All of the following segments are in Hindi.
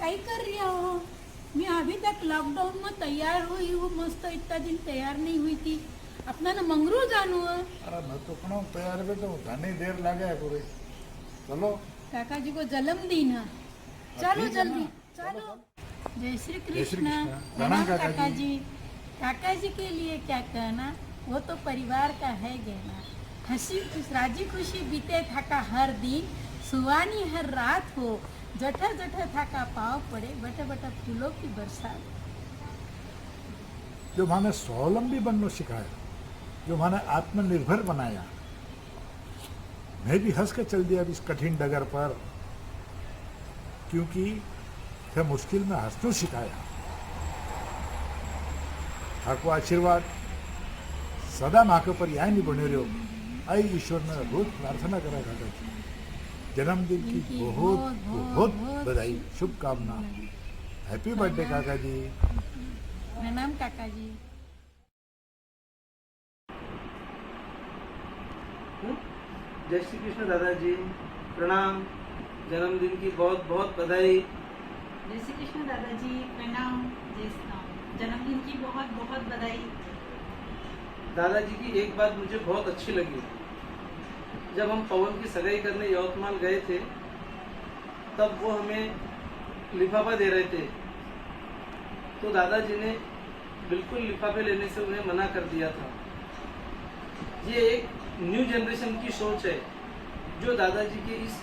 काय कर रही हो? मैं अभी तक लॉकडाउन में तैयार हुई हूँ, मस्त इतना दिन तैयार नहीं हुई थी। अपना ना मंगरू जानू है। अरे मैं तो कौन तैयार बैठा हूँ, घनी देर लगे है पूरी। चलो काका जी को जन्मदिन है, चलो ठीक है जल्दी ना, चलो। जय श्री जय श्री कृष्ण। कृष्ण। प्रणाम प्रणाम काका जी। काका जी के लिए क्या कहना, वो तो परिवार का है गहना। हंसी राजी खुशी बीते था का हर दिन, सुहानी हर रात हो, जठर जठर था का पाव पड़े, बटे बटे फूलों की बरसात। जो मैंने स्वावलंबी बनना सिखाया, जो मैंने आत्मनिर्भर बनाया, मैं भी हंस के चल दिया इस कठिन डगर पर, क्योंकि फिर मुश्किल में हंसना सिखाया। आपको आशीर्वाद सदा माँ के ऊपर यहाँ नहीं बने रहो। आई ईश्वर ने रोज प्रार्थना करा काका जी, जन्मदिन की बहुत बहुत बधाई, शुभकामना। हैप्पी बर्थडे काका जी। प्रणाम काका जी। जय श्री कृष्ण दादाजी, प्रणाम। जन्मदिन की बहुत बहुत बधाई। जय श्री कृष्ण दादाजी, प्रणाम। जय श्री राम, जन्मदिन की बहुत बहुत बधाई। दादाजी की एक बात मुझे बहुत अच्छी लगी। जब हम पवन की सगाई करने यवतमाल गए थे, तब वो हमें लिफाफा दे रहे थे, तो दादाजी ने बिल्कुल लिफाफे लेने से उन्हें मना कर दिया था। ये एक न्यू जनरेशन की सोच है, जो दादाजी के इस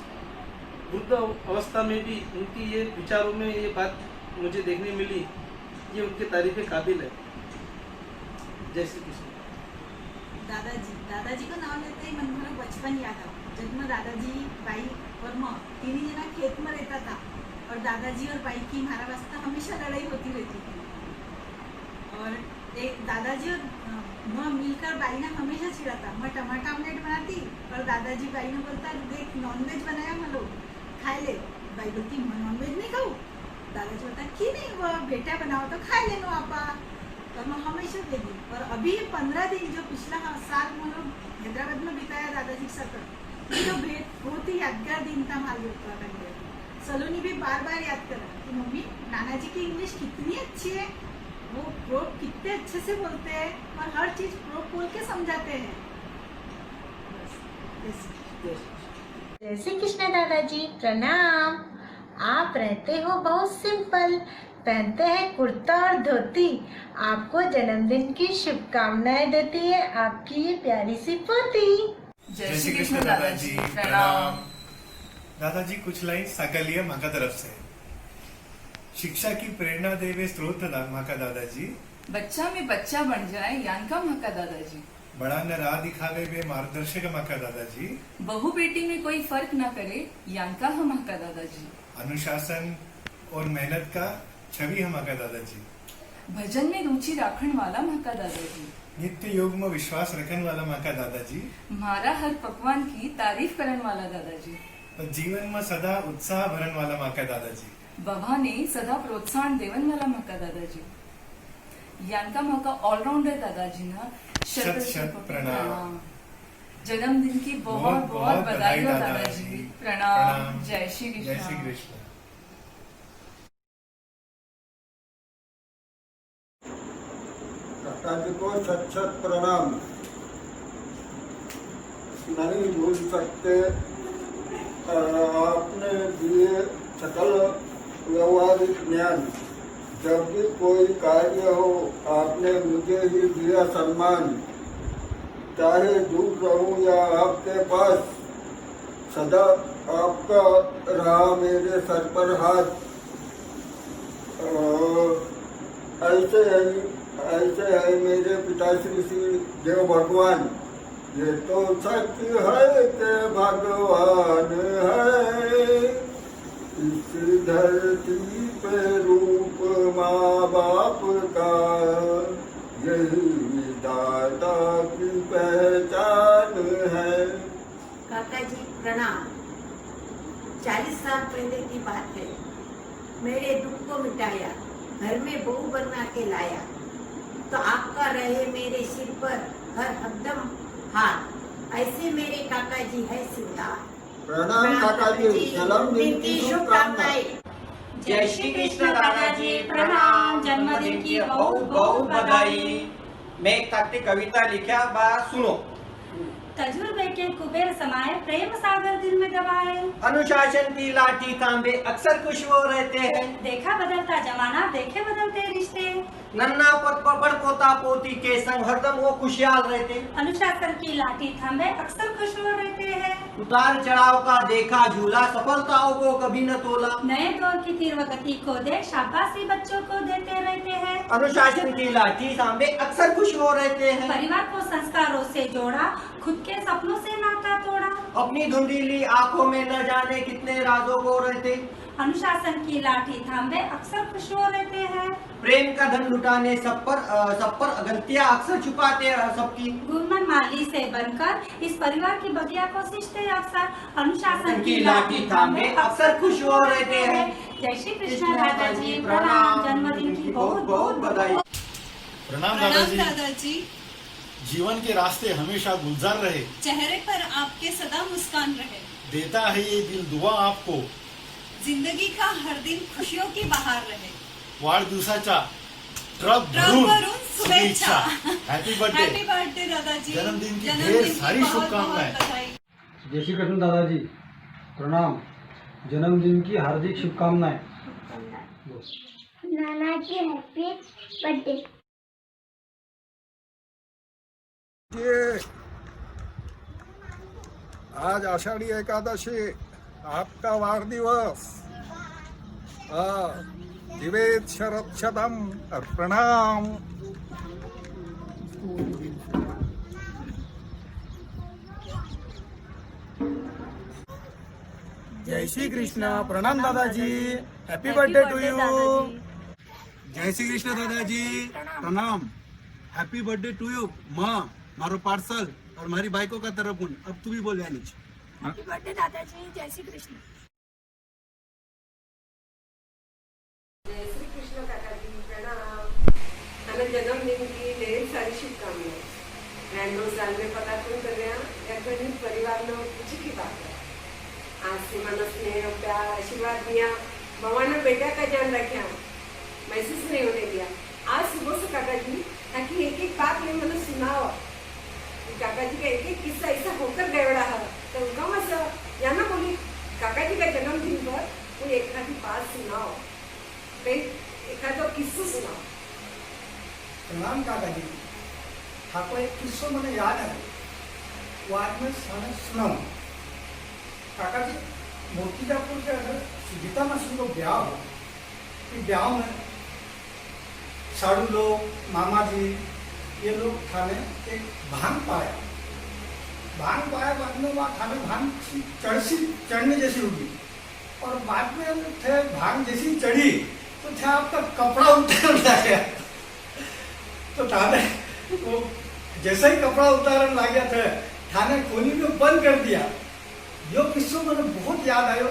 वृद्ध अवस्था में भी उनकी ये विचारों में ये बात मुझे देखने मिली। ये उनके तारीफ काबिल है। जय श्री कृष्ण। दादाजी का नाम लेते ही मन में बचपन याद आ। जब मैं दादाजी, बाई और माँ तीन जना खेत में रहता था, और दादाजी और बाई की हमारा वास्ता हमेशा लड़ाई होती रहती थी। और एक दादाजी और माँ मिलकर बाई ने हमेशा चिढ़ाता। मैं टमाटर ऑमलेट बनाती और दादाजी बाई ने बोलता, देख नॉनवेज बनाया मैं लोग खाए ले। बाई बोलती, मैं नॉनवेज नहीं खाऊँ। दादाजी बोलता, कि नहीं वो बेटा बनाओ तो खा लेनो आपा। और मैं हमेशा देगी। और अभी 15 दिन जो पिछला साल हम लोग हैदराबाद में बिताया दादाजी के साथ, जो बहुत ही यादगार दिन था हमारे लिए। सलोनी भी बार बार याद करा कि मम्मी नाना जी की इंग्लिश कितनी अच्छी है, वो प्रोप कितने अच्छे से बोलते हैं और हर चीज प्रोप बोल के समझाते हैं। जय श्री कृष्ण दादाजी, प्रणाम। आप रहते हो बहुत सिंपल, पहनते हैं कुर्ता और धोती। आपको जन्मदिन की शुभकामनाएं देती है आपकी ये प्यारी सी पोती। जय श्री कृष्ण दादाजी, प्रणाम। दादाजी कुछ लाइन साकलिया माँ का तरफ से। शिक्षा की प्रेरणा देवे स्रोत माँ का दादाजी, बच्चा में बच्चा बन जाए यांका माँ का दादाजी, बड़ा न राह दिखावे वे मार्गदर्शक माँ का दादाजी, बहू बेटी में कोई फर्क न करे यांका माँ का दादाजी, अनुशासन और मेहनत का छवि माँ का दादाजी, भजन में रुचि राखण वाला माँ का दादाजी, नित्य योग में विश्वास रखने वाला माँ का दादाजी, मारा हर पकवान की तारीफ करने वाला दादाजी, और जीवन में सदा उत्साह भरन वाला माँ का दादाजी, बवा ने सदा प्रोत्साहन देवन वाला माँ का दादाजी, यांका माँ का ऑलराउंडर दादाजी ना शत शत प्रणाम। जन्मदिन की बहुत बहुत बधाई हो दादाजी, प्रणाम। जय श्री जय श्री कृष्ण। कृष्ण। काका जी को सत सत प्रणाम। नहीं भूल सकते आपने दिए सकल व्यवहारिक ज्ञान। जब भी कोई कार्य हो आपने मुझे ही दिया सम्मान। चाहे दूर रहूं या आपके पास, सदा आपका रहा मेरे सर पर हाथ। ऐसे है मेरे पिताश्री श्री देव भगवान। ये तो सच है कि भगवान है, इस धरती पे रूप माँ बाप का, यही दाता की पहचान है। काका जी प्रणाम। 40 साल पहले की बात है। मेरे दुख को मिटाया, घर में बहू बना के लाया, तो आपका रहे मेरे सिर पर हर हरदम हाथ। ऐसे मेरे काका जी है सिद्धार्थ। प्रणाम काका जी, जन्मदिन की शुभकामनाएं। जय श्री कृष्ण दादाजी प्रणाम। जन्मदिन की बहुत बहुत बधाई। मैं एक ताकती कविता लिखा बा सुनो। तजुर्बे के कुबेर समाये प्रेम सागर दिल में दबाए। अनुशासन की लाठी थामे अक्सर खुश वो रहते हैं। देखा बदलता जमाना देखे बदलते रिश्ते। नन्ना बड़ पोता पोती के संग हरदम वो खुशहाल रहते। अनुशासन की लाठी थामे अक्सर खुश वो रहते हैं। उतार चढ़ाव का देखा झूला सफलताओं को कभी न तोला। नए दौर की तीव्र गति को देख शाबाशी बच्चों को देते रहते हैं। अनुशासन की लाठी थामे अक्सर खुश वो रहते हैं। परिवार को संस्कारों से जोड़ा, खुद के सपनों से नाता तोड़ा। अपनी धुंधली आंखों में न जाने कितने राजों को रहते। अनुशासन की लाठी थामे अक्सर खुश हो रहते हैं। प्रेम का धन लुटाने सब पर गलतियां अक्सर छुपाते सबकी। गुरमन माली से बनकर इस परिवार की बगिया को सींचते अक्सर। अनुशासन की लाठी थामे अक्सर खुश हो रहते हैं। जय श्री कृष्ण दादाजी प्रणाम। जन्मदिन की बहुत बहुत बधाई। प्रणाम दादाजी। जीवन के रास्ते हमेशा गुलजार रहे, चेहरे पर आपके सदा मुस्कान रहे। देता है ये दिल दुआ आपको, जिंदगी का हर दिन खुशियों की बहार रहे। वाढदिवसाच्या ट्रक भरून शुभेच्छा। हैप्पी बर्थडे दादाजी। जन्मदिन की ढेर सारी शुभकामनाएं। जय श्री कृष्ण दादाजी प्रणाम। जन्मदिन की हार्दिक शुभकामनाएं। नाना जी हैप्पी बर्थडे। आज आषाढ़ी एकादशी आपका वाढदिवस। दिवेद शरद शतम प्रणाम। जय श्री कृष्ण प्रणाम दादाजी। Happy birthday to you. जय श्री कृष्ण दादाजी प्रणाम। Happy birthday to you. माँ मारो पार्सल और मारी बाइको का तरफ अब तू भी बोल यानी। हैप्पी बर्थडे दादाजी। जय श्री कृष्ण। जय श्री कृष्ण दादाजी प्रणाम। हमें जन्मदिन की ढेर सारी शुभकामनाएं। मैं 9 साल में पदार्पण कर रहा या गणित परिवार में खुशी की बात है। आज से मनस ने प्यार आशीर्वाद दिया। भगवान ने बेटा का ध्यान रखा, महसूस नहीं होने दिया। आज सुबह से काका जी ताकि एक एक बात में मैंने सुनाओ। काका जी का एक एक किस्सा ऐसा होकर गया है तो उनका मत या ना बोली काका जी का जन्मदिन पर कोई एक आधी बात सुनाओ, एक आधा किस्सा सुनाओ। प्रणाम काका जी। आपको एक किस्सा मैंने याद है, वो आज मैं सुनाऊं। काका जी मूर्तिजापुर के अगर गीता मासी को ब्याह हो, ब्याह में साधु लोग मामा जी ये लोग थाने एक भांग पाया बाद में वहाँ थाने भांग चढ़ने जैसी हुई और बाद में थे भांग जैसी चढ़ी तो थे आपका कपड़ा उतारने लगा। तो थाने वो जैसे ही कपड़ा उतारने लग गया था थाने खोली में बंद कर दिया। यो किस्सों मैंने बहुत याद आयो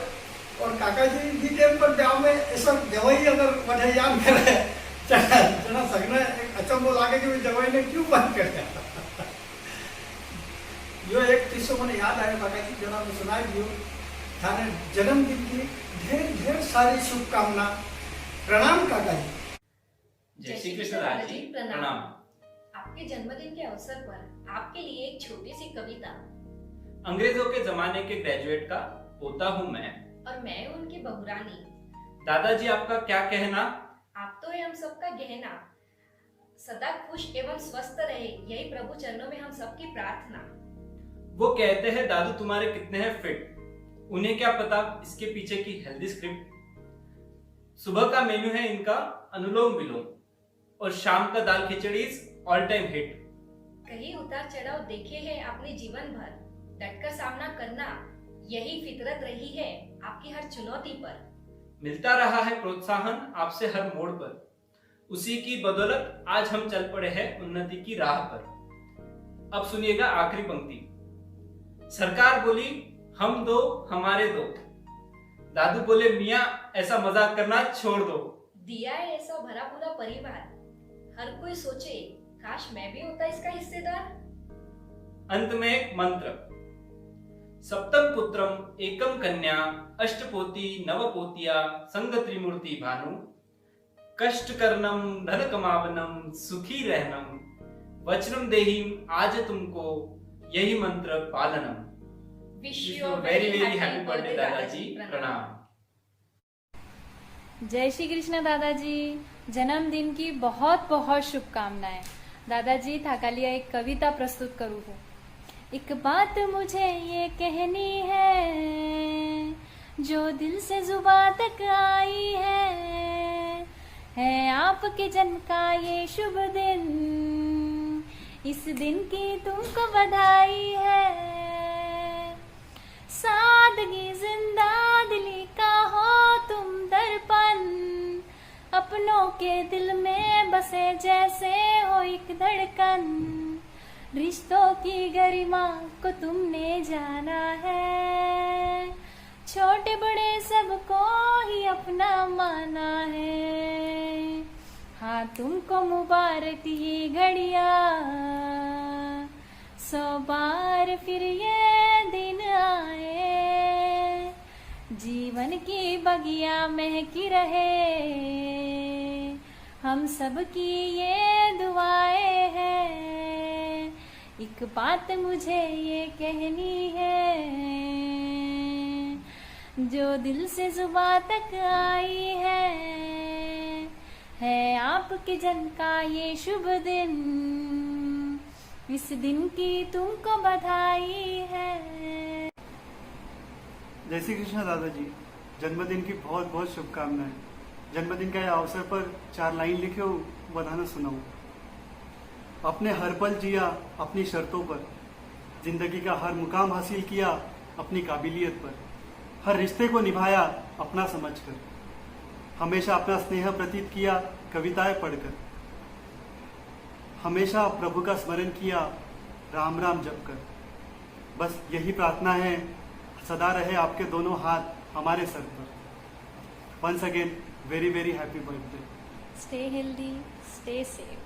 और काका जी के ऊपर ब्याह में ऐसा दवाई अगर मुझे याद करे जना सगने अचंबो लागे कि दवाई ने क्यों बंद कर दिया। यो एक किस्सा मैंने याद आया काका जी जना मैं सुनाई दियो। थाने जन्मदिन की ढेर सारी शुभकामना। प्रणाम काका जी। जय श्री कृष्ण दादाजी प्रणाम। आपके जन्मदिन के अवसर पर आपके लिए एक छोटी सी कविता। अंग्रेजों के जमाने के ग्रेजुएट का पोता हूँ मैं और मैं उनकी बहुरानी। दादाजी आपका क्या कहना। आप तो हम सबका गहना। सदा खुश एवं स्वस्थ रहे यही प्रभु चरणों में हम सबकी प्रार्थना। वो कहते हैं दादू तुम्हारे कितने हैं फिट, उन्हें क्या पता इसके पीछे की हेल्दी स्क्रिप्ट। सुबह का मेन्यू है इनका अनुलोम विलोम और शाम का दाल खिचड़ी ऑल टाइम हिट। कहीं उतार चढ़ाव देखे हैं आपने जीवन भर, डटकर सामना करना यही फितरत रही है आपकी हर चुनौती पर। मिलता रहा है प्रोत्साहन आपसे हर मोड़ पर, उसी की बदौलत आज हम चल पड़े हैं उन्नति की राह पर। अब सुनिएगा आखिरी पंक्ति। सरकार बोली हम दो हमारे दो, दादू बोले मियाँ ऐसा मजाक करना छोड़ दो। दिया है ऐसा भरा पूरा परिवार, हर कोई सोचे काश मैं भी होता इसका हिस्सेदार। अंत में एक मंत्र, सप्तम पुत्रम एकम कन्या अष्टपोती नवपोतिया संग त्रिमूर्ति भानु कष्ट करनम धन कमावनम सुखी रहनम वचनम देहिम आज तुमको यही मंत्र पालनम। Wish you very very happy birthday दादाजी, प्रणाम। जय श्री कृष्ण दादाजी, जन्मदिन की बहुत बहुत शुभकामनाएं। दादाजी थाकालिया एक कविता प्रस्तुत करूँ हूँ। एक बात मुझे ये कहनी है जो दिल से जुबां तक आई है आपके जन्म का ये शुभ दिन, इस दिन की तुमको बधाई है। सादगी जिंदा दिली का हो तुम दर्पण, अपनों के दिल में बसे जैसे हो एक धड़कन, रिश्तों की गरिमा को तुमने जाना है, छोटे बड़े सबको ही अपना माना है। हाँ तुमको मुबारक ये घड़िया, 100 बार फिर ये दिन आए, जीवन की बगिया महकी रहे, हम सबकी ये दुआएं हैं। एक बात मुझे ये कहनी है जो दिल से जुबां तक आई है आपके जन्म का ये शुभ दिन, इस दिन की तुमको बधाई है। जय श्री कृष्ण दादाजी, जन्मदिन की बहुत बहुत शुभकामनाएं। जन्मदिन के अवसर पर 4 लाइन लिखे हो, बधाना सुनाऊं। अपने हर पल जिया अपनी शर्तों पर, जिंदगी का हर मुकाम हासिल किया अपनी काबिलियत पर, हर रिश्ते को निभाया अपना समझकर, हमेशा अपना स्नेह प्रतीत किया कविताएं पढ़कर, हमेशा प्रभु का स्मरण किया राम राम जप कर। बस यही प्रार्थना है, सदा रहे आपके दोनों हाथ हमारे सर पर। Once again very very happy birthday. Stay healthy, stay safe.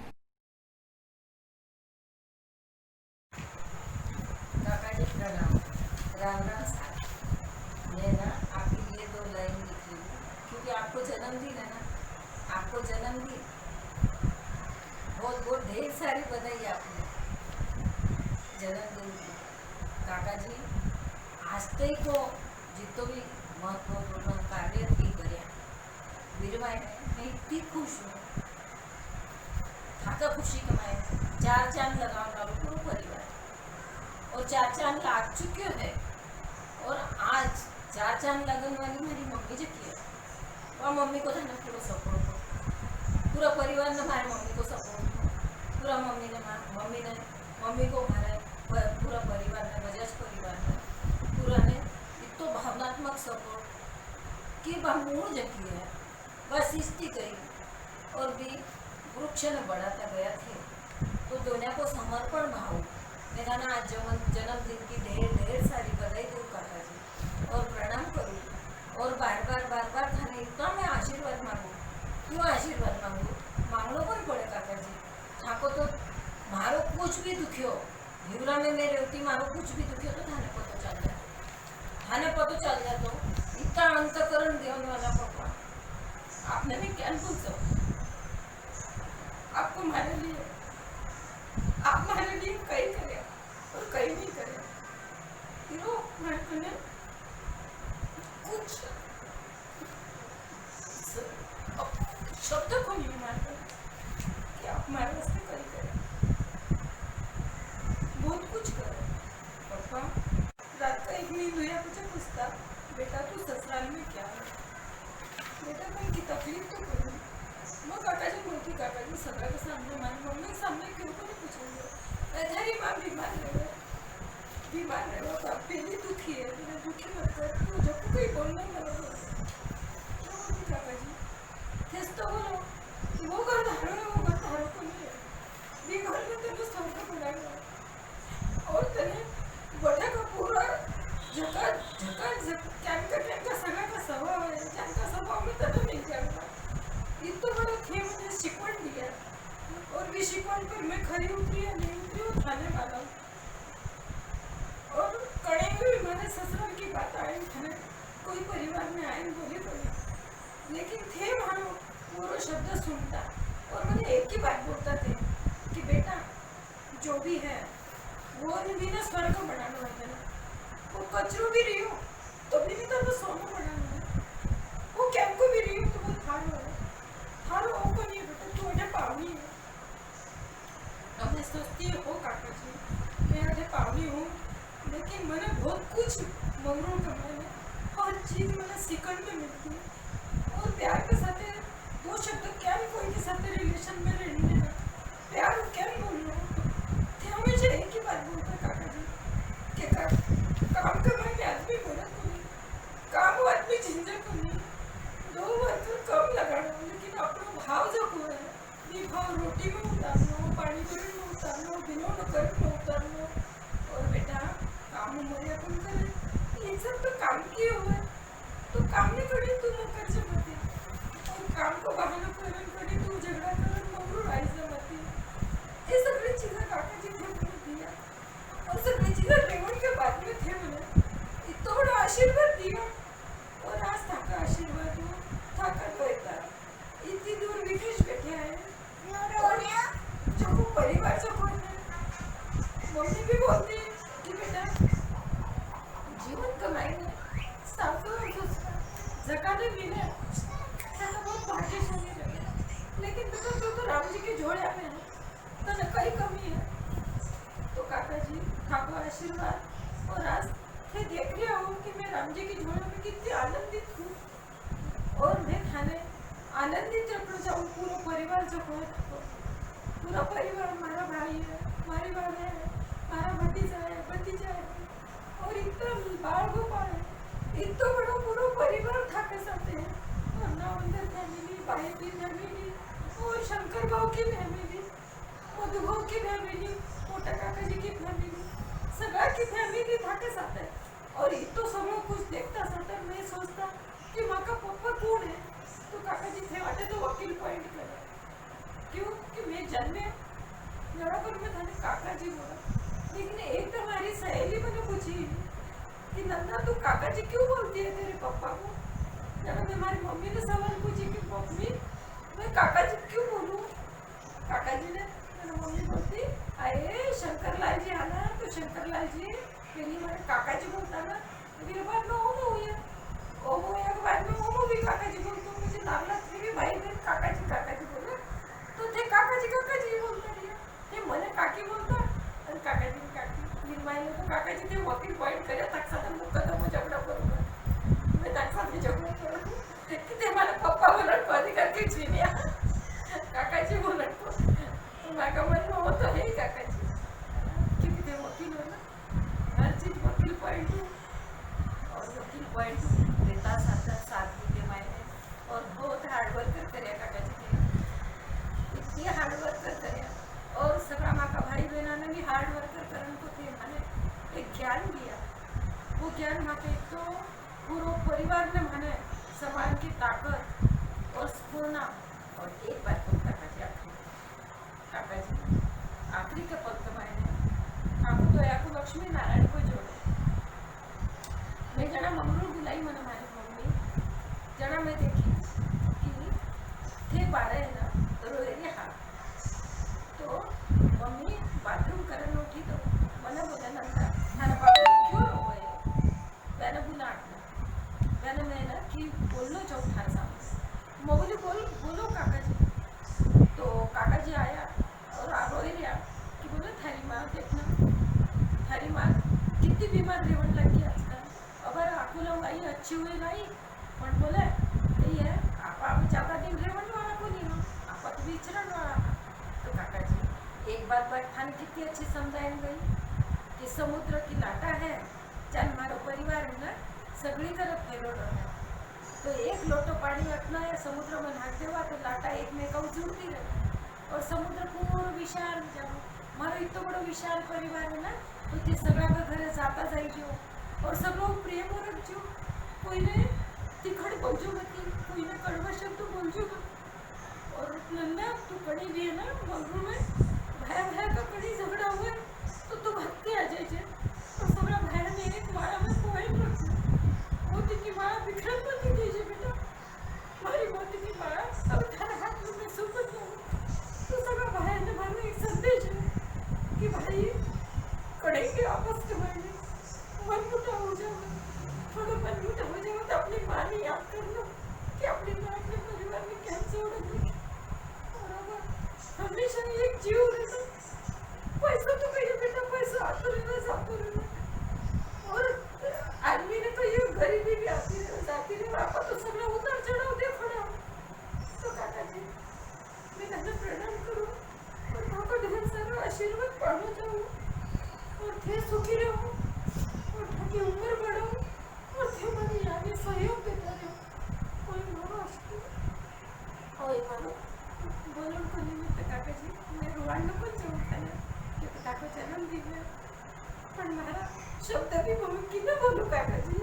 काका जी प्रणाम। राम राम साहब, मैं ना आपके लिए 2 लाइन लिखी हूँ क्योंकि आपको जन्मदिन है ना, आपको जन्मदिन बहुत बहुत ढेर सारी बधाई आपने जन्मदिन की। काका जी आज तक को जितो भी महत्वपूर्ण कार्य थी કર્યા વીરવાય मैं इतनी खुश हूँ, थाका खुशी कमाए 4 चांद लगाने वालों पूरा परिवार, और 4 चांद लाग चुके हैं, और आज 4 चांद लगने वाली मेरी मम्मी जो की है, और मम्मी को था ना पूरा सपोर्ट हो, पूरा परिवार ने हमारे मम्मी को सपोर्ट हो, पूरा मम्मी को हमारे पूरा परिवार ने, बजाज परिवार ने पूरा ने इतना भावनात्मक सपोर्ट कि मूड जकी है बस इष्टि गई, और भी वृक्ष ने बढ़ाता गया थे। तो दुनिया को समर्पण भाव मेरा ना आज जन्मदिन की ढेर सारी बधाई दूँ काका जी, और प्रणाम करूँ, और बार बार थाने इतना मैं आशीर्वाद मांगू। क्यों आशीर्वाद मांगू? मांगना कोई पड़े काका जी, थाको तो मारो कुछ भी दुखियो हिवरा में मैं रहती, मारो कुछ भी दुखियो तो थाने पता चल जाए, थाने पता चल जाए। तो इतना अंतकरण देने वाला भगवान आपने भी क्या भूल सकते, आपको हमारे लिए, आप हमारे लिए कई करे और कई नहीं करे, मैंने कुछ शब्द को नहीं मानता कि आप हमारे वास्ते कई करे, बहुत कुछ करे। पापा रात का एक नींद हुई, मुझे पूछता बेटा तू ससुराल में क्या है, बेटा कोई की तकलीफ तो कोई नहीं। मैं काका जी बोलती, काका जी सगळं के सामने, हमारी मम्मी के सामने क्यों को नहीं पूछेंगे, अरे माँ बीमार रहे तो पहली दुखी है, तुझे दुखी मत कर, तू जब कोई बोलना ही लगा क्या बोलती काका जी, तेज तो बोलो कि वो घर धारो है, वो घर धारो को नहीं है, ये घर में तेरे सबको बुलाएगा, और तेरे बड़ा का पूरा झका का सगा का स्वभाव है, ज्यांचा स्वभाव में तेरे नहीं जानता, इतना बड़ा थे मुझे शिकवण दिया, और भी शिकवण पर मैं खरी उतरी या नहीं उतरी वो थाने वाला, और कड़े में भी मैंने ससुराल की बात आई थे, कोई परिवार में आए बोले बोले, लेकिन थे मानो पूरा शब्द सुनता और मैंने एक ही बात बोलता थे कि बेटा जो भी है वो भी ना स्वर्ग बनाना है ना, वो कचरो भी रही हो तो भी नहीं तो वो सोना बनाना है, वो कैम को भी रही हो तो वो थारो को नहीं बेटा, तू अठे पावनी है। अब मैं सोचती हो काका जी मैं अठे पावनी हूँ, लेकिन मैंने बहुत कुछ मंगरू कमाए में हर चीज मैंने सीखने में मिलती है। और प्यार के साथ दो शब्द क्या कोई के साथ रिलेशन में रहने का प्यार क्या बोलना थे, हमेशा एक ही बात बोलता काका जी कि काम करने के आदमी बोला तो नहीं, काम आदमी झंझट को नहीं, 2 वर्ष कम लगाना, लेकिन अपना भाव जो को है ये भाव रोटी में उतारना, पानी पूरी में उतारना, बिना नौकर में उतारना। और बेटा काम मरे अपन करे ये सब तो काम किए हुए तो काम नहीं करी तू नौकर से मती, और काम को बहाना करी तू झगड़ा कर मगरू राई से मती, ये सगळी चीजें काका जी थे मैंने दिया, और सगळी चीजें लेवन के बाद में थे मैंने इतना बड़ा आशीर्वाद दिया। और आज थाका आशीर्वाद हो थाका तो इतना इतनी दूर विदेश बैठे आए जो वो परिवार जो कौन है, मम्मी भी बोलती है कि बेटा जीवन कमाएंगे सासू और ससुर जकाने मिले तो बहुत भाग्यशाली लगे, लेकिन बेटा तो राम जी के जोड़े में है तो कई कमी है। तो काका जी थाको आशीर्वाद, और आज मैं देख रहा हूँ कि मैं राम जी की जोड़े में कितनी आनंदित हूँ, और मैं खाने आनंदित रखना चाहूँ पूरा परिवार जो है, पूरा परिवार हमारा भाई है, हमारी बहन है, हमारा भतीजा है और इतना बाल गोपाल है, इतना बड़ा पूरा परिवार था के साथ है, और नावंदर फैमिली, भाई की फैमिली, और शंकर भाव की फैमिली, मधु भाव की फैमिली, मोटा काका जी की फैमिली, सगा की फैमिली था के साथ है। और इतना सब लोग कुछ देखता साथ है, मैं सोचता कि माँ का पप्पा कौन है, तो काका जी थे वाटे तो वकील पॉइंट करे, क्यों कि मैं जन्मे लड़ाकर में थाने काका जी बोला, लेकिन एक तो हमारी सहेली मैंने पूछी कि नन्ना तू काका जी क्यों बोलती है तेरे पापा को, जब मैं हमारी मम्मी ने सवाल पूछी कि मम्मी मैं काका जी क्यों बोलूँ, काका जी ने मेरी मम्मी बोलती अरे शंकर लाल जी आना तो शंकर लाल जी पहले हमारे काका जी बोलता ना, मेरे बाद में ओमो हुआ के बाद में ओमो भी काका जी बोलते, मुझे नाम भी भाई बहन काका जी बोले तो थे काका जी बोलते रहिए, थे मने काकी बोलता और काका जी काकी निर्माण तो काका जी थे वकील पॉइंट करे तक साथ मुकदम झगड़ा करूँगा, मैं तक साथ झगड़ा करूँ कि ते हमारे पप्पा बोलत को अधिकार के छीनिया काका जी बोलत को, तो मैं का मन में वो तो है ही काका जी, क्योंकि थे वकील हो ना, हर चीज वकील पॉइंट और वकील पॉइंट देता साथ के मायने, और बहुत हार्ड वर्क करते रहे काका जी के, इतनी हार्ड वर्क करते रहे, और सगड़ा माँ का भाई बहना ने भी हार्ड वर्क करने को थे मैंने एक ज्ञान दिया, वो ज्ञान माँ के तो पूरे परिवार ने मैंने समाज की ताकत और स्फूर्णा। और एक बात को काका जी आखिरी के पद कमाए आपको तो आपको लक्ष्मी नारायण को जोड़े, मैं जना मंगरू बुलाई मैंने हमारी मम्मी जना मैं देखी कि थे बारह है ना तो रोएंगे हाँ, तो मम्मी बाथरूम करने उठी तो मैंने बोला नंदा थारा बाथरूम क्यों रोए, मैंने बुला मैंने मैं ना कि बोलना चाहूँ थारे सामने, मैं बोली बोलो काका जी, तो काका जी आया और रो ही रहा कि बोले थारी माँ देखना, थारी माँ कितनी बीमार रेवन लग गई आजकल, अगर आँखों लोग आई अच्छी हुई नहीं, पर बोले यही है आप ज़्यादा दिन रेवन वाला को नहीं हो, आप तो विचरण वाला। तो काका जी एक बात थाने कितनी अच्छी समझाई गई कि समुद्र की लाटा है, चल हमारा परिवार है ना सगड़ी तरफ फैलो रहा, तो एक लोटो पानी रखना है समुद्र में नाक देवा तो लाटा एक में कऊ जुड़ती रहे, और समुद्र पूरा विशाल जाओ, मारो इतना बड़ा विशाल परिवार है ना, तो ते सगड़ा का घरे जाता जाइजो, और सब लोग प्रेम रखजो, कोई ने तिखड़ बोलजो मती, कोई ने कड़वा शब्द बोलजो मत, और नन्ना तू कड़ी भी है ना मंगरू में भाई का कड़ी झगड़ा हुआ तो तू भक्ति आ जाए, और सगड़ा भाई ने एक मारा में कोई की माँ विक्रम मत दीजिए बेटा, हमारी मोती की माँ अब थारे हाथ में मैं सुपत हूँ। तो सगा भाई ने मानो एक संदेश है कि भाई कड़ेंगे आपस के भाई मन मुटा हो जाओ, थोड़ा मन मुटा हो जाओ तो अपनी माँ ने याद कर लो कि अपनी माँ अपने परिवार में कैसे उड़ेगी। और अब हमेशा एक जीव रहना, पैसा तो कहिए बेटा, पैसा आते रहना जाते रहना। और आदमी ने तो ये गरीबी भी आती रहे जाती रहे, आपा तो सगळा उतार चढ़ाव देखो ना। तो काका जी मैं तने प्रणाम करूँ और माँ को ढेर सारा आशीर्वाद पाना चाहूँ और थे सुखी रहो और थकी उम्र बढ़ो और थे मन यानी सहयोग देता रहो। कोई मानो कोई मानो बोलो को निमित्त काका जी मैं रुवांड पण जाऊँ खाना क्योंकि काका जन्मदिन है, पण मारा शब्द भी बोलूं कि न बोलूं काका जी,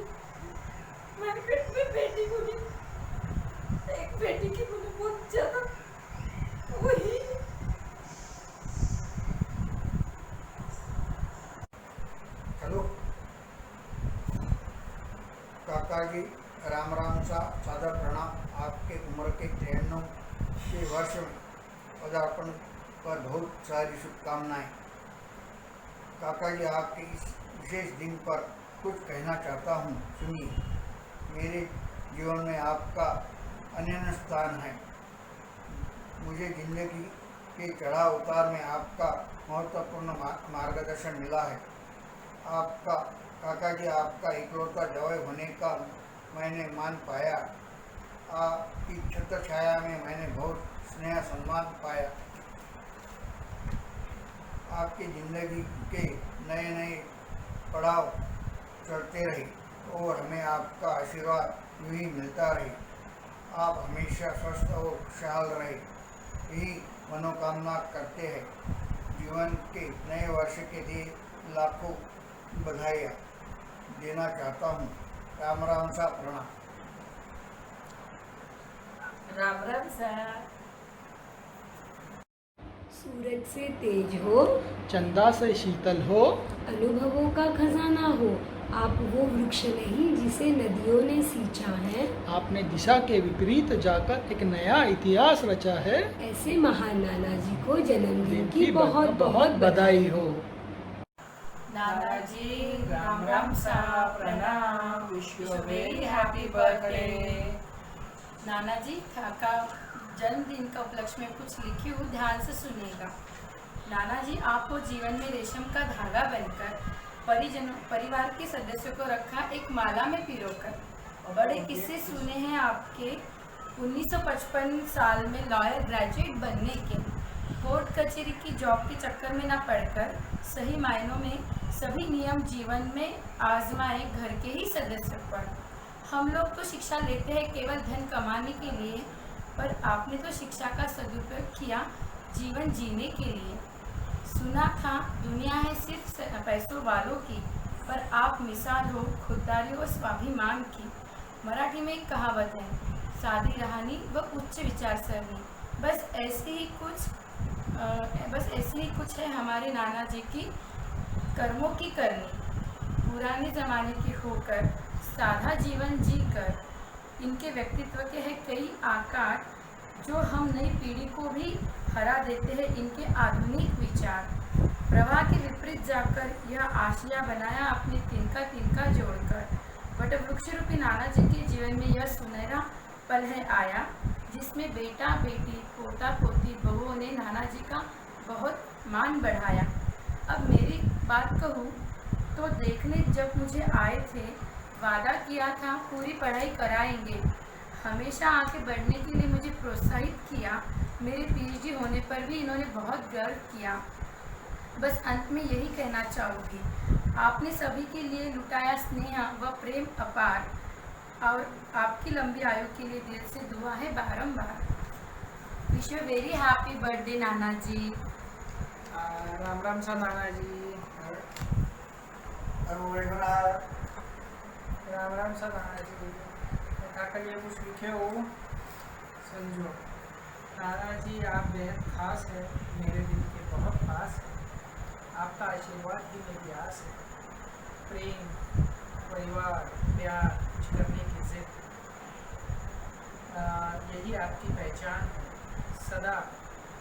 मेरे पेट में बेटी को नहीं, एक बेटी की मुझे बहुत ज्यादा वही। हेलो काका जी, राम राम सा सादर प्रणाम। आपके उम्र के 93 वर्ष पदार्पण पर बहुत सारी शुभकामनाएं। काका जी, आपके इस विशेष दिन पर कुछ कहना चाहता हूँ, सुनिए। मेरे जीवन में आपका अनन्य स्थान है। मुझे जिंदगी के चढ़ाव उतार में आपका महत्वपूर्ण मार्गदर्शन मिला है। आपका काका जी, आपका इकलौता जवाई होने का मैंने मान पाया। आपकी छत्र छाया में मैंने बहुत स्नेह सम्मान पाया। आपकी ज़िंदगी के नए नए पड़ाव चढ़ते रहे और हमें आपका आशीर्वाद यूँ ही मिलता रहे। आप हमेशा स्वस्थ और खुशहाल रहे, यही मनोकामना करते हैं। जीवन के नए वर्ष के लिए लाखों बधाइयाँ देना चाहता हूँ। राम राम सा प्रणाम। राम राम सा। सूरज से तेज हो, चंदा से शीतल हो, अनुभवों का खजाना हो। आप वो वृक्ष नहीं जिसे नदियों ने सींचा है। आपने दिशा के विपरीत जाकर एक नया इतिहास रचा है। ऐसे महान नाना जी को जन्मदिन की बहुत बहुत बधाई हो। नाना जी राम राम सा प्रणाम, wish you very happy birthday. नाना जी काका जन्मदिन का उपलक्ष्य में कुछ लिखी हूँ, ध्यान से सुनिएगा। नाना जी, आपको जीवन में रेशम का धागा बनकर परिवार के सदस्यों को रखा एक माला में पिरोकर। बड़े किस्से सुने हैं आपके। 1955 साल में लॉयर ग्रेजुएट बनने के, कोर्ट कचहरी की जॉब के चक्कर में न पड़कर सही मायनों में सभी नियम जीवन में आजमाए घर के ही सदस्यों पर। हम लोग तो शिक्षा लेते हैं केवल धन कमाने के लिए, पर आपने तो शिक्षा का सदुपयोग किया जीवन जीने के लिए। सुना था दुनिया है सिर्फ पैसों वालों की, पर आप मिसाल हो खुददारी और स्वाभिमान की। मराठी में एक कहावत है, सादी रहानी व उच्च विचार सरणी। बस ऐसी ही कुछ है हमारे नाना जी की कर्मों की करनी। पुराने ज़माने के होकर सादा जीवन जीकर इनके व्यक्तित्व के हैं कई आकार, जो हम नई पीढ़ी को भी हरा देते हैं। इनके आधुनिक विचार प्रवाह के विपरीत जाकर यह आशिया बनाया अपने तिनका जोड़कर। बट वृक्ष रूपी नाना जी के जीवन में यह सुनहरा पल है आया, जिसमें बेटा बेटी पोता पोती बहुओं ने नाना जी का बहुत मान बढ़ाया। अब मेरी बात कहूँ तो देखने जब मुझे आए थे, वादा किया था पूरी पढ़ाई कराएंगे। हमेशा आगे बढ़ने के लिए मुझे प्रोत्साहित किया। मेरे पीएचडी होने पर भी इन्होंने बहुत गर्व किया। बस अंत में यही कहना चाहूँगी, आपने सभी के लिए लुटाया स्नेह व प्रेम अपार, और आपकी लंबी आयु के लिए दिल से दुआ है बारंबार। Wish you very happy birthday नाना जी। राम राम सा नाना जी। राम राम सा नाना जी। काका जी कुछ लिखे हो समझो। नाना जी आप बेहद खास है, मेरे दिल के बहुत खास है। आपका आशीर्वाद ही मेरी आस है। प्रेम परिवार प्यार कुछ करने की से यही आपकी पहचान है। सदा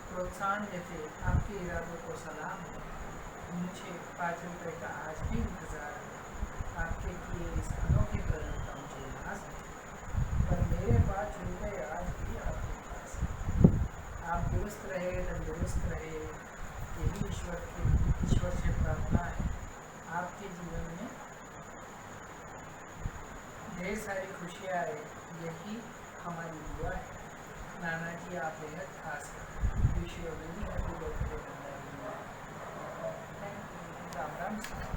प्रोत्साहन देते आपके इरादों को सलाम है। मुझे 5 रुपए का आज भी इंतज़ार है। आपके किए इस अनोखे कर्म का मुझे नाज है, पर मेरे 5 रुपए आज भी आपके पास है। आप दुरुस्त रहे, तंदुरुस्त रहे, यही ईश्वर से प्रार्थना है। आपके जीवन में ढेर सारी खुशियाँ आए, यही हमारी दुआ है। नाना जी आप बेहद खास हैं। Wish you very happy birthday नाना जी। Thank you. राम राम साहब।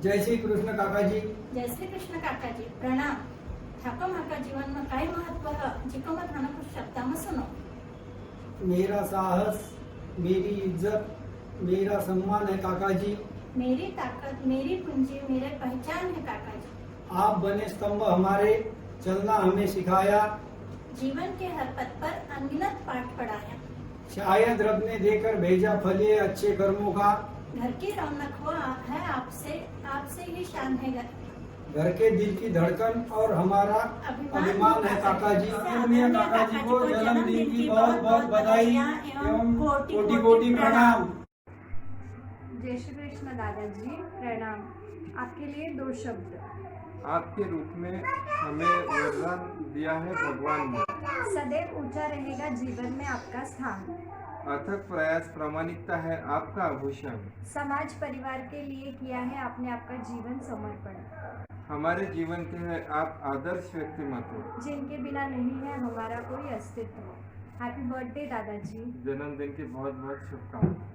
जय श्री कृष्ण काकाजी। जय श्री कृष्ण काकाजी प्रणाम। ठाकुर माका जीवन में काय महत्व है जिको मत खाना कुछ शब्द में सुनो। मेरा साहस, मेरी इज्जत, मेरा सम्मान है काकाजी। मेरी ताकत, मेरी पूंजी, मेरे पहचान है काकाजी। आप बने स्तंभ हमारे, चलना हमें सिखाया। जीवन के हर पथ पर अनगिनत पाठ पढ़ाया। शायद रब ने देकर भेजा फल ये अच्छे कर्मों का। घर की रौनक हो है आपसे ही शान है घर के दिल की धड़कन और हमारा अभिमान है काकाजी। आदरणीय काकाजी को जन्मदिन की बहुत बहुत बधाई एवं कोटि कोटि प्रणाम। जय श्री कृष्ण दादाजी प्रणाम। आपके लिए 2 शब्द। आपके रूप में हमें वरदान दिया है भगवान ने। सदैव ऊंचा रहेगा जीवन में आपका स्थान। अथक प्रयास प्रामाणिकता है आपका आभूषण। समाज परिवार के लिए किया है आपने आपका जीवन समर्पण। हमारे जीवन के हैं आप आदर्श व्यक्तिमत्व, जिनके बिना नहीं है हमारा कोई अस्तित्व। हैप्पी बर्थडे दादाजी। जन्मदिन की बहुत बहुत शुभकामनाएं।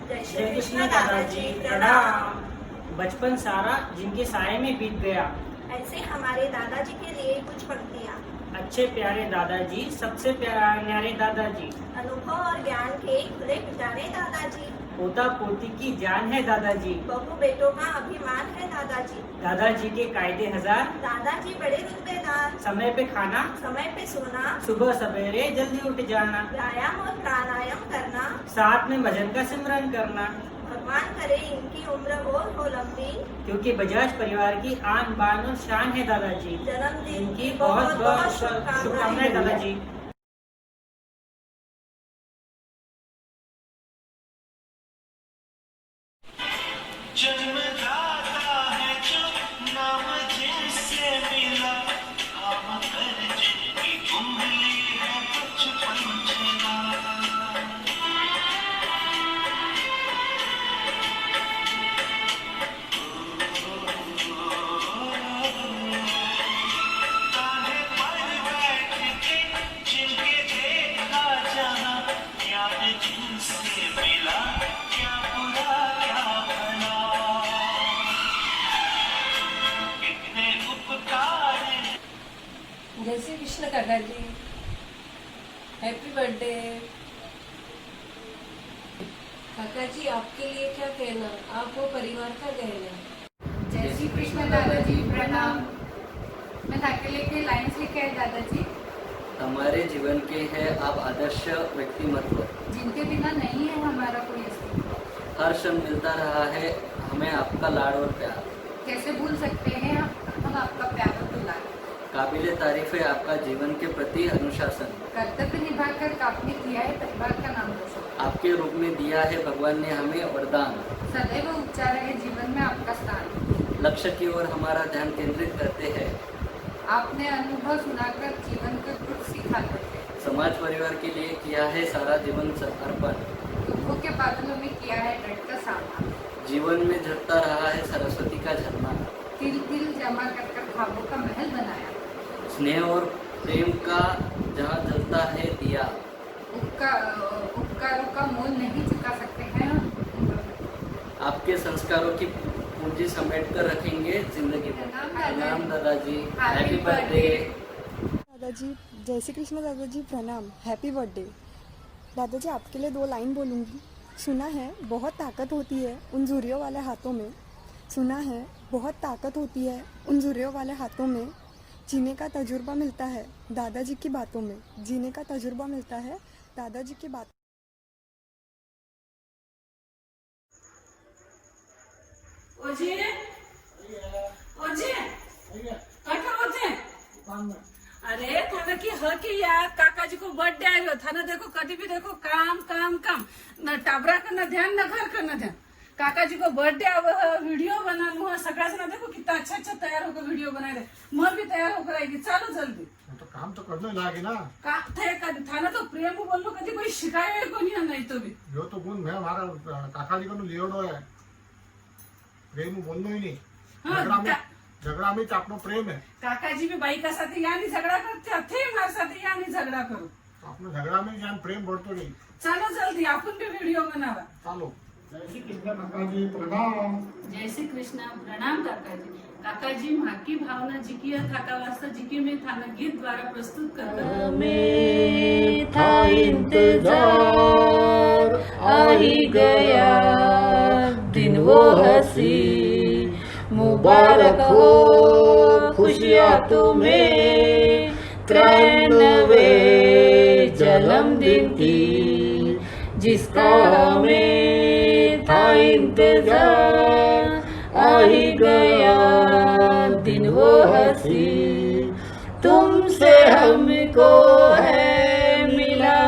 जय श्री कृष्ण दादाजी प्रणाम। बचपन सारा जिनके साए में बीत गया, ऐसे हमारे दादाजी के लिए कुछ पंक्तियाँ। अच्छे प्यारे दादाजी, सबसे न्यारे दादाजी, अनुभव और ज्ञान के खुले खजाने दादाजी, पोता पोती की जान है दादाजी, बहू बेटों का अभिमान है दादाजी, दादाजी के कायदे 1000, दादाजी बड़े रुतबेदार, समय पे खाना, समय पे सोना, सुबह सवेरे जल्दी उठ जाना, व्यायाम और प्राणायाम करना, साथ में भजन का सिमरन करना। भगवान करे इनकी उम्र हो लंबी, क्योंकि बजाज परिवार की आन बान और शान है दादाजी। जन्मदिन की बहुत बहुत शुभकामनाएं दादाजी। जन्मदाता है जो नाम जिनसे मिला, काम कर जिनकी उंगली है बचपन चला। ताने पर बैठ के जिनके देखा जहाँ, याद जिनसे मिला क्या बुरा क्या भला। कितने उपकार। जय श्री कृष्ण काका जी। Happy birthday. काका जी आपके लिए क्या कहना, आप वो परिवार का गहना। जय श्री कृष्ण दादाजी प्रणाम। मैं थाकेले के लाइन्स लिखे है दादाजी। हमारे जीवन के है आप आदर्श व्यक्तिमत्व, जिनके बिना नहीं है हमारा कोई अस्तित्व। हर क्षण मिलता रहा है हमें आपका लाड़ और प्यार। कैसे भूल सकते हैं हम आपका प्यार और दुलार। काबिले तारीफ है आपका जीवन के प्रति अनुशासन। कर्तव्य निभाकर आपने किया है परिवार का नाम रोशन। आपके रूप में दिया है भगवान ने हमें वरदान। सदैव ऊंचा रहे जीवन में आपका स्थान। लक्ष्य की ओर हमारा ध्यान केंद्रित करते हैं। आपने अनुभव सुनाकर जीवन को कुछ सिखाते थे। समाज परिवार के लिए किया है सारा जीवन अर्पण। दुखों के बादलों में किया है डटकर सामना। जीवन में झरता रहा है सरस्वती का झरना। तिल तिल जमा कर ख्वाबों का महल बनाया। स्नेह और प्रेम का जहाँ जलता है दिया। उपकारों का मोल नहीं चुका सकते हैं हम। आपके संस्कारों की पूंजी समेट कर रखेंगे जिंदगी भर। प्रणाम दादाजी। हैप्पी बर्थडे दादाजी। जय श्री कृष्ण दादाजी प्रणाम। हैप्पी बर्थडे दादाजी। आपके लिए 2 लाइन बोलूँगी। सुना है बहुत ताकत होती है उन झुर्रियों वाले हाथों में। सुना है बहुत ताकत होती है उन झुर्रियों वाले हाथों में। जीने का तजुर्बा मिलता है दादाजी की बातों में। जीने का तजुर्बा मिलता है दादाजी की बात। ओजी ओजी कठा होते अरे थाना की ह की यार काकाजी को बर्थडे आयो थाना देखो कभी भी देखो काम काम काम न टाबरा का न ध्यान न घर का न ध्यान काकाजी को बर्थडे अब वीडियो बना लू सगळा से ना देखो कितना अच्छा अच्छा तैयार होकर वीडियो बनाए रहे मैं भी तैयार होकर आएगी चलो जल्दी तो काम तो करने लागे ना का थे थाना तो प्रेम बोल लो कभी कोई शिकायत को नहीं नहीं तो भी यो तो गुण मैं हमारा काका जी को लियोडो है प्रेम बोलनो ही नहीं झगड़ा में अपनो प्रेम है काकाजी भी बाई का साथ या नहीं झगड़ा करते थे हमारे साथ या नहीं झगड़ा करो अपने झगड़ा में ज्ञान प्रेम बढ़तो नहीं चलो जल्दी अपन भी वीडियो बनावा चलो जय श्री कृष्ण काका जी प्रणाम जय श्री कृष्ण प्रणाम काका जी माँ की भावना जी की थाका वास्ता जी की मैं थाना गीत द्वारा प्रस्तुत करता में था इंतजार आ ही गया दिन वो हंसी मुबारक हो खुशियाँ तुम्हें 93 जन्मदिन की जिसका हमें था इंतजार आ ही गया दिन वो हंसी तुमसे हमको है मिला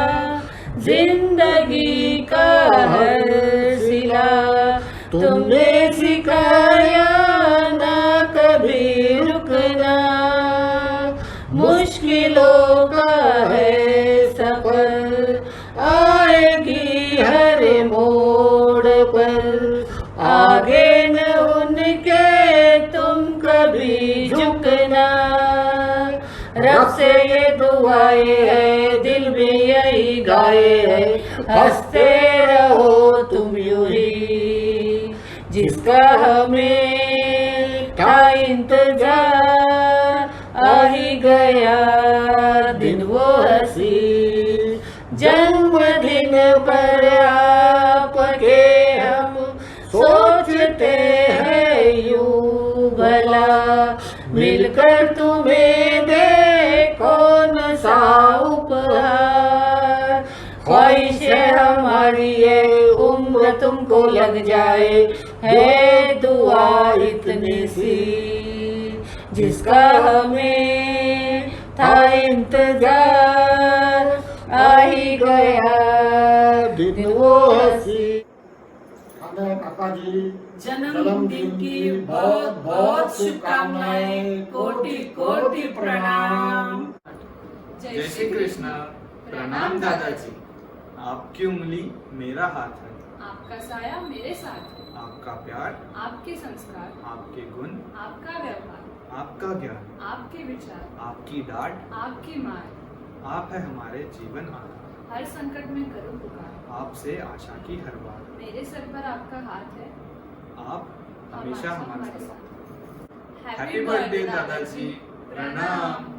जिंदगी का हर सिला तुमने सिखाया ना कभी रुकना मुश्किलों का है सफर आएगी हर मोड़ पर आगे न उनके तुम कभी झुकना रब से ये दुआएं है दिल में यही गाए है हंसते रहो तुम यूं ही जिसका हमें था इंतजार आ ही गया दिन वो हंसी जन्मदिन पर आपके हम सोचते हैं यूं भला मिलकर तुम्हें दे कौन सा उपहार ख्वाहिश है हमारी ये उम्र तुमको लग जाए है दुआ इतनी सी जिसका हमें था इंतजार आ ही गया दिन वो हंसी काका जी जन्मदिन की बहुत बहुत शुभकामनाएं कोटि कोटि प्रणाम जय श्री कृष्ण प्रणाम दादाजी आपकी उंगली मेरा हाथ है आपका साया मेरे साथ है आपका प्यार आपके संस्कार आपके गुण आपका व्यवहार आपका ज्ञान आपके विचार आपकी डांट आपकी मार आप है हमारे जीवन आधार हर संकट में करो पुकार आपसे आशा की हर बार मेरे सर पर आपका हाथ है आप हमेशा हमारे साथ साथ हैप्पी बर्थडे दादाजी प्रणाम